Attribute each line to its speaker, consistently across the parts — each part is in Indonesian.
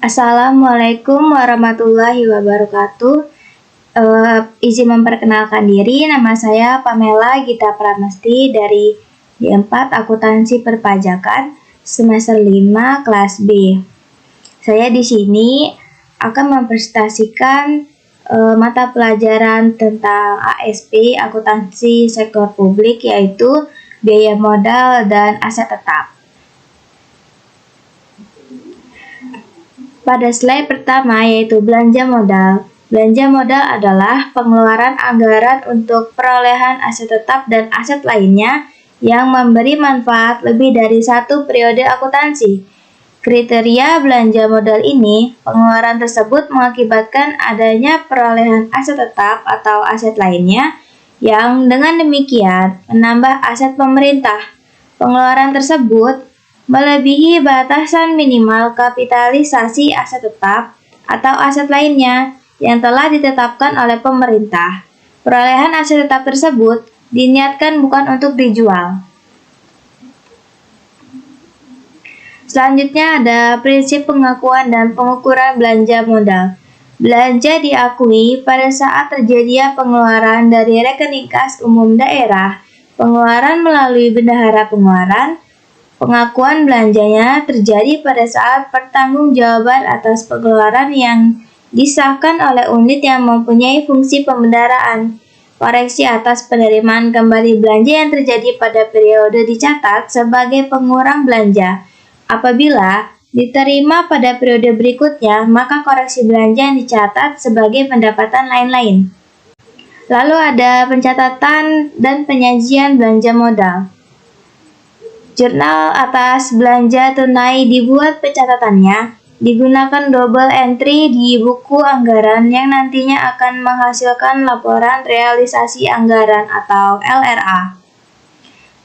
Speaker 1: Assalamualaikum warahmatullahi wabarakatuh. Izin memperkenalkan diri, nama saya Pamela Gita Pramesti dari D4 Akuntansi Perpajakan semester 5 kelas B. Saya di sini akan mempresentasikan mata pelajaran tentang ASP Akuntansi Sektor Publik, yaitu biaya modal dan aset tetap. Pada slide pertama yaitu belanja modal. Belanja modal adalah pengeluaran anggaran untuk perolehan aset tetap dan aset lainnya yang memberi manfaat lebih dari satu periode akuntansi. Kriteria belanja modal ini, pengeluaran tersebut mengakibatkan adanya perolehan aset tetap atau aset lainnya yang dengan demikian menambah aset pemerintah. Pengeluaran tersebut melebihi batasan minimal kapitalisasi aset tetap atau aset lainnya yang telah ditetapkan oleh pemerintah. Perolehan aset tetap tersebut diniatkan bukan untuk dijual. Selanjutnya ada prinsip pengakuan dan pengukuran belanja modal. Belanja diakui pada saat terjadinya pengeluaran dari rekening kas umum daerah, pengeluaran melalui bendahara pengeluaran. Pengakuan belanjanya terjadi pada saat pertanggungjawaban atas pengeluaran yang disahkan oleh unit yang mempunyai fungsi pembendaharaan. Koreksi atas penerimaan kembali belanja yang terjadi pada periode dicatat sebagai pengurang belanja. Apabila diterima pada periode berikutnya, maka koreksi belanja yang dicatat sebagai pendapatan lain-lain. Lalu ada pencatatan dan penyajian belanja modal. Jurnal atas belanja tunai dibuat pencatatannya, digunakan double entry di buku anggaran yang nantinya akan menghasilkan laporan realisasi anggaran atau LRA.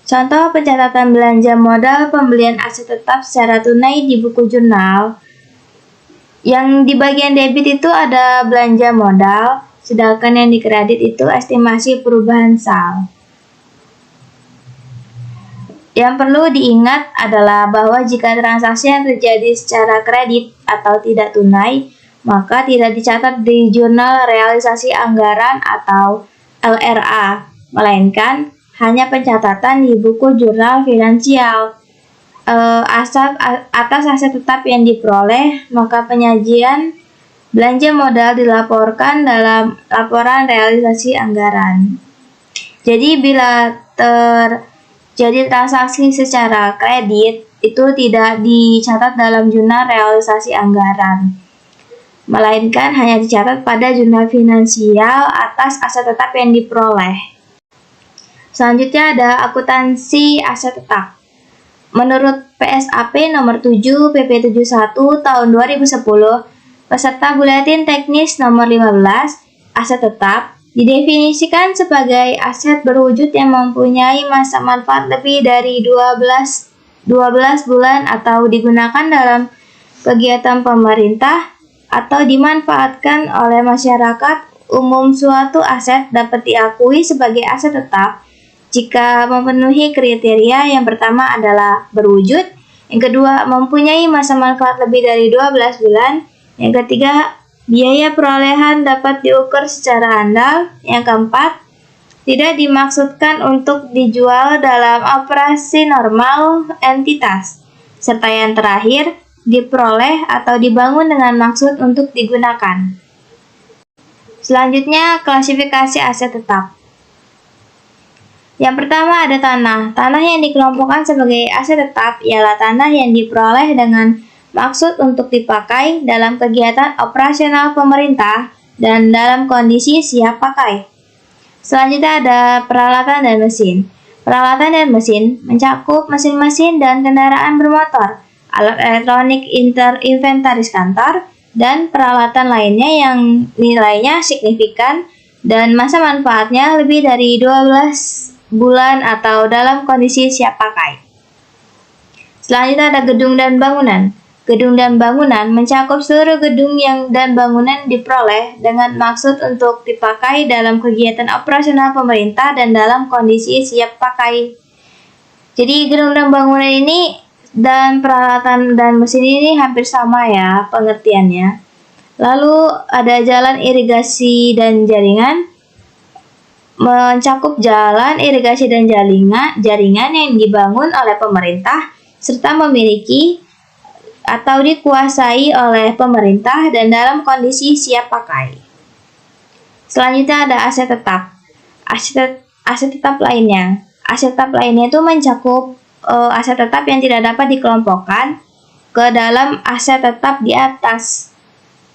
Speaker 1: Contoh pencatatan belanja modal pembelian aset tetap secara tunai di buku jurnal. Yang di bagian debit itu ada belanja modal, sedangkan yang di kredit itu estimasi perubahan sal. Yang perlu diingat adalah bahwa jika transaksi yang terjadi secara kredit atau tidak tunai, maka tidak dicatat di jurnal realisasi anggaran atau LRA, melainkan hanya pencatatan di buku jurnal finansial. Atas aset tetap yang diperoleh, maka penyajian belanja modal dilaporkan dalam laporan realisasi anggaran. Jadi bila jadi transaksi secara kredit itu tidak dicatat dalam jurnal realisasi anggaran, melainkan hanya dicatat pada jurnal finansial atas aset tetap yang diperoleh. Selanjutnya ada akuntansi aset tetap. Menurut PSAP nomor 7 PP 71 tahun 2010, peserta buletin teknis nomor 15, aset tetap didefinisikan sebagai aset berwujud yang mempunyai masa manfaat lebih dari 12 bulan atau digunakan dalam kegiatan pemerintah atau dimanfaatkan oleh masyarakat umum. Suatu aset dapat diakui sebagai aset tetap jika memenuhi kriteria. Yang pertama adalah berwujud, yang kedua mempunyai masa manfaat lebih dari 12 bulan, yang ketiga biaya perolehan dapat diukur secara handal. Yang keempat, tidak dimaksudkan untuk dijual dalam operasi normal entitas. Serta yang terakhir, diperoleh atau dibangun dengan maksud untuk digunakan. Selanjutnya, klasifikasi aset tetap. Yang pertama ada tanah. Tanah yang dikelompokkan sebagai aset tetap ialah tanah yang diperoleh dengan maksud untuk dipakai dalam kegiatan operasional pemerintah dan dalam kondisi siap pakai. Selanjutnya ada peralatan dan mesin. Peralatan dan mesin mencakup mesin-mesin dan kendaraan bermotor, alat elektronik, inventaris kantor, dan peralatan lainnya yang nilainya signifikan dan masa manfaatnya lebih dari 12 bulan atau dalam kondisi siap pakai. Selanjutnya ada gedung dan bangunan. Gedung dan bangunan mencakup seluruh gedung dan bangunan diperoleh dengan maksud untuk dipakai dalam kegiatan operasional pemerintah dan dalam kondisi siap pakai. Jadi gedung dan bangunan ini dan peralatan dan mesin ini hampir sama ya pengertiannya. Lalu ada jalan irigasi dan jaringan, mencakup jalan irigasi dan jaringan yang dibangun oleh pemerintah serta memiliki atau dikuasai oleh pemerintah dan dalam kondisi siap pakai. Selanjutnya ada aset tetap. Aset tetap lainnya. Aset tetap lainnya itu mencakup aset tetap yang tidak dapat dikelompokkan ke dalam aset tetap di atas,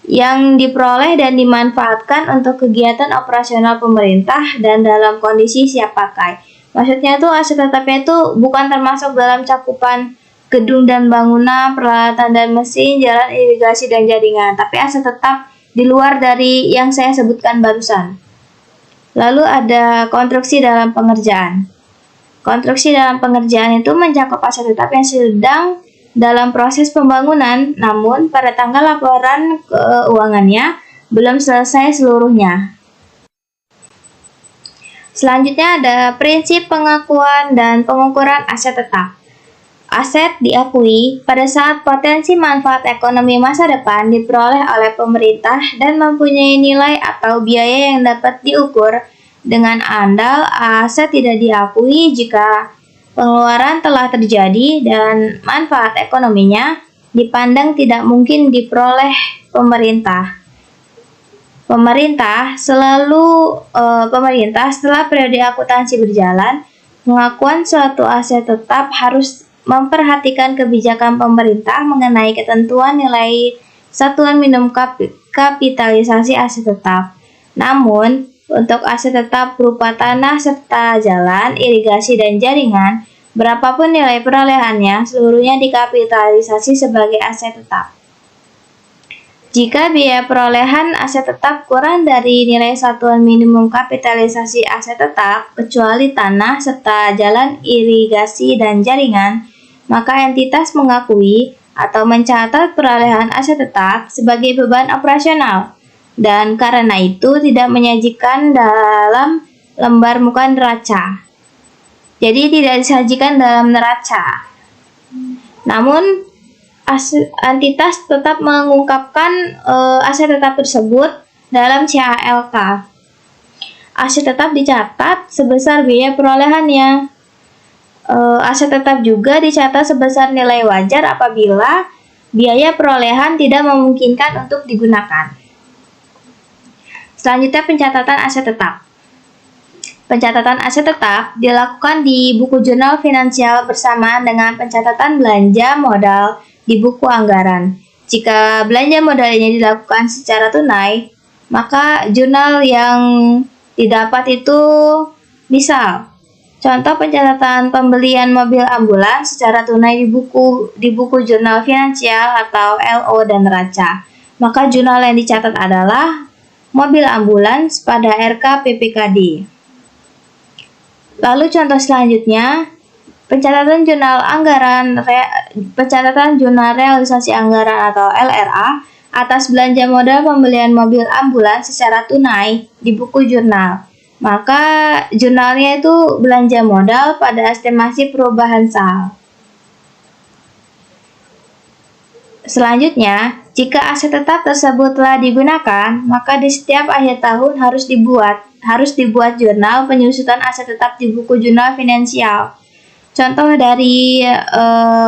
Speaker 1: yang diperoleh dan dimanfaatkan untuk kegiatan operasional pemerintah dan dalam kondisi siap pakai. Maksudnya itu aset tetapnya itu bukan termasuk dalam cakupan gedung dan bangunan, peralatan dan mesin, jalan irigasi dan jaringan, tapi aset tetap di luar dari yang saya sebutkan barusan. Lalu ada konstruksi dalam pengerjaan. Konstruksi dalam pengerjaan itu mencakup aset tetap yang sedang dalam proses pembangunan, namun pada tanggal laporan keuangannya belum selesai seluruhnya. Selanjutnya ada prinsip pengakuan dan pengukuran aset tetap. Aset diakui pada saat potensi manfaat ekonomi masa depan diperoleh oleh pemerintah dan mempunyai nilai atau biaya yang dapat diukur dengan andal. Aset tidak diakui jika pengeluaran telah terjadi dan manfaat ekonominya dipandang tidak mungkin diperoleh pemerintah. Pemerintah setelah periode akuntansi berjalan, pengakuan suatu aset tetap harus memperhatikan kebijakan pemerintah mengenai ketentuan nilai satuan minimum kapitalisasi aset tetap. Namun, untuk aset tetap berupa tanah serta jalan, irigasi, dan jaringan, berapapun nilai perolehannya, seluruhnya dikapitalisasi sebagai aset tetap. Jika biaya perolehan aset tetap kurang dari nilai satuan minimum kapitalisasi aset tetap, kecuali tanah serta jalan irigasi dan jaringan, maka entitas mengakui atau mencatat perolehan aset tetap sebagai beban operasional, dan karena itu tidak menyajikan dalam lembar muka neraca. Jadi tidak disajikan dalam neraca. Namun entitas tetap mengungkapkan aset tetap tersebut dalam CALK. Aset tetap dicatat sebesar biaya perolehannya. Aset tetap juga dicatat sebesar nilai wajar apabila biaya perolehan tidak memungkinkan untuk digunakan. Selanjutnya pencatatan aset tetap. Pencatatan aset tetap dilakukan di buku jurnal finansial bersamaan dengan pencatatan belanja modal di buku anggaran. Jika belanja modalnya dilakukan secara tunai, maka jurnal yang didapat itu misal, contoh pencatatan pembelian mobil ambulans secara tunai di buku jurnal finansial atau LO dan neraca. Maka jurnal yang dicatat adalah mobil ambulans pada RK PPKD. Lalu contoh selanjutnya, pencatatan jurnal realisasi anggaran atau LRA atas belanja modal pembelian mobil ambulans secara tunai di buku jurnal. Maka jurnalnya itu belanja modal pada estimasi perubahan sal. Selanjutnya, jika aset tetap tersebut telah digunakan, maka di setiap akhir tahun harus dibuat jurnal penyusutan aset tetap di buku jurnal finansial. Contoh dari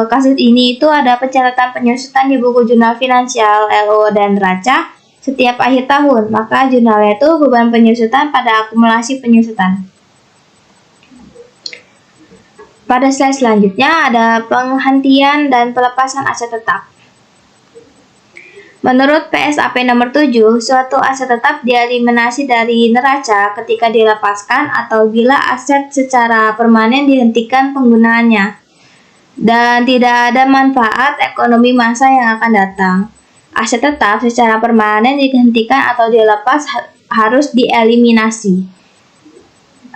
Speaker 1: kasus ini itu ada pencatatan penyusutan di buku jurnal finansial LO dan neraca setiap akhir tahun, maka jurnalnya itu beban penyusutan pada akumulasi penyusutan. Pada slide selanjutnya ada penghentian dan pelepasan aset tetap. Menurut PSAP nomor 7, suatu aset tetap dieliminasi dari neraca ketika dilepaskan atau bila aset secara permanen dihentikan penggunaannya dan tidak ada manfaat ekonomi masa yang akan datang. Aset tetap secara permanen dihentikan atau dilepas harus dieliminasi.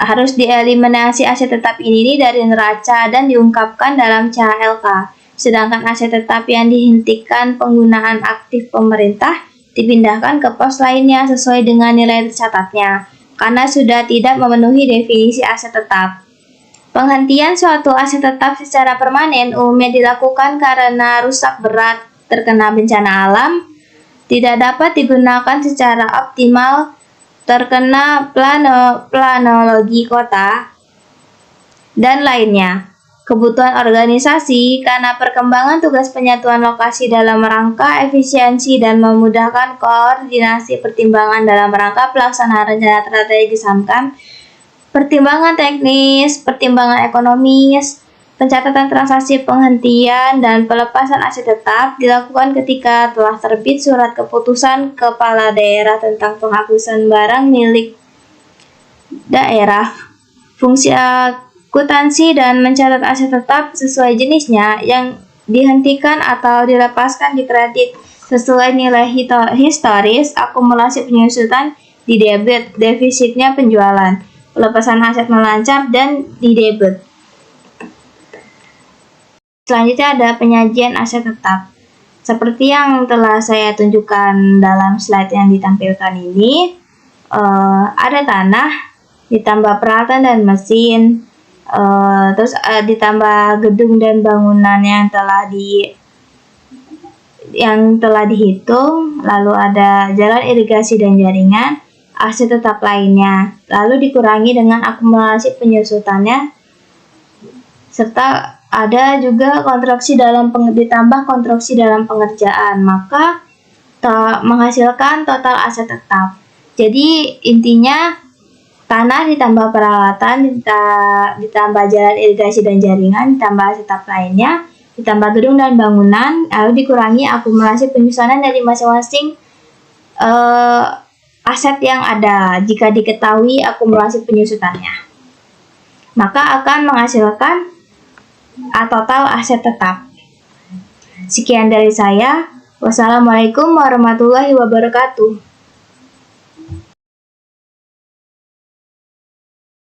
Speaker 1: Harus dieliminasi aset tetap ini dari neraca dan diungkapkan dalam CALK. Sedangkan aset tetap yang dihentikan penggunaan aktif pemerintah dipindahkan ke pos lainnya sesuai dengan nilai tercatatnya, karena sudah tidak memenuhi definisi aset tetap. Penghentian suatu aset tetap secara permanen umumnya dilakukan karena rusak berat, terkena bencana alam, tidak dapat digunakan secara optimal, terkena planologi kota, dan lainnya. Kebutuhan organisasi karena perkembangan tugas penyatuan lokasi dalam rangka efisiensi dan memudahkan koordinasi pertimbangan dalam rangka pelaksanaan rencana strategis SAMKAM, pertimbangan teknis, pertimbangan ekonomis, pencatatan transaksi penghentian dan pelepasan aset tetap dilakukan ketika telah terbit surat keputusan kepala daerah tentang penghapusan barang milik daerah. Fungsi akuntansi dan mencatat aset tetap sesuai jenisnya yang dihentikan atau dilepaskan di kredit sesuai nilai historis, akumulasi penyusutan di debit, defisitnya penjualan, pelepasan aset melancar dan di debit. Selanjutnya ada penyajian aset tetap. Seperti yang telah saya tunjukkan dalam slide yang ditampilkan ini, ada tanah, ditambah peralatan dan mesin, terus ditambah gedung dan bangunan yang telah dihitung, lalu ada jalan irigasi dan jaringan, aset tetap lainnya, lalu dikurangi dengan akumulasi penyusutannya, serta ada juga ditambah konstruksi dalam pengerjaan, maka menghasilkan total aset tetap. Jadi intinya tanah ditambah peralatan, ditambah jalan irigasi dan jaringan, ditambah aset tetap lainnya, ditambah gedung dan bangunan, lalu dikurangi akumulasi penyusunan dari masing-masing aset yang ada. Jika diketahui akumulasi penyusutannya, maka akan menghasilkan total aset tetap. Sekian dari saya. Wassalamualaikum warahmatullahi wabarakatuh.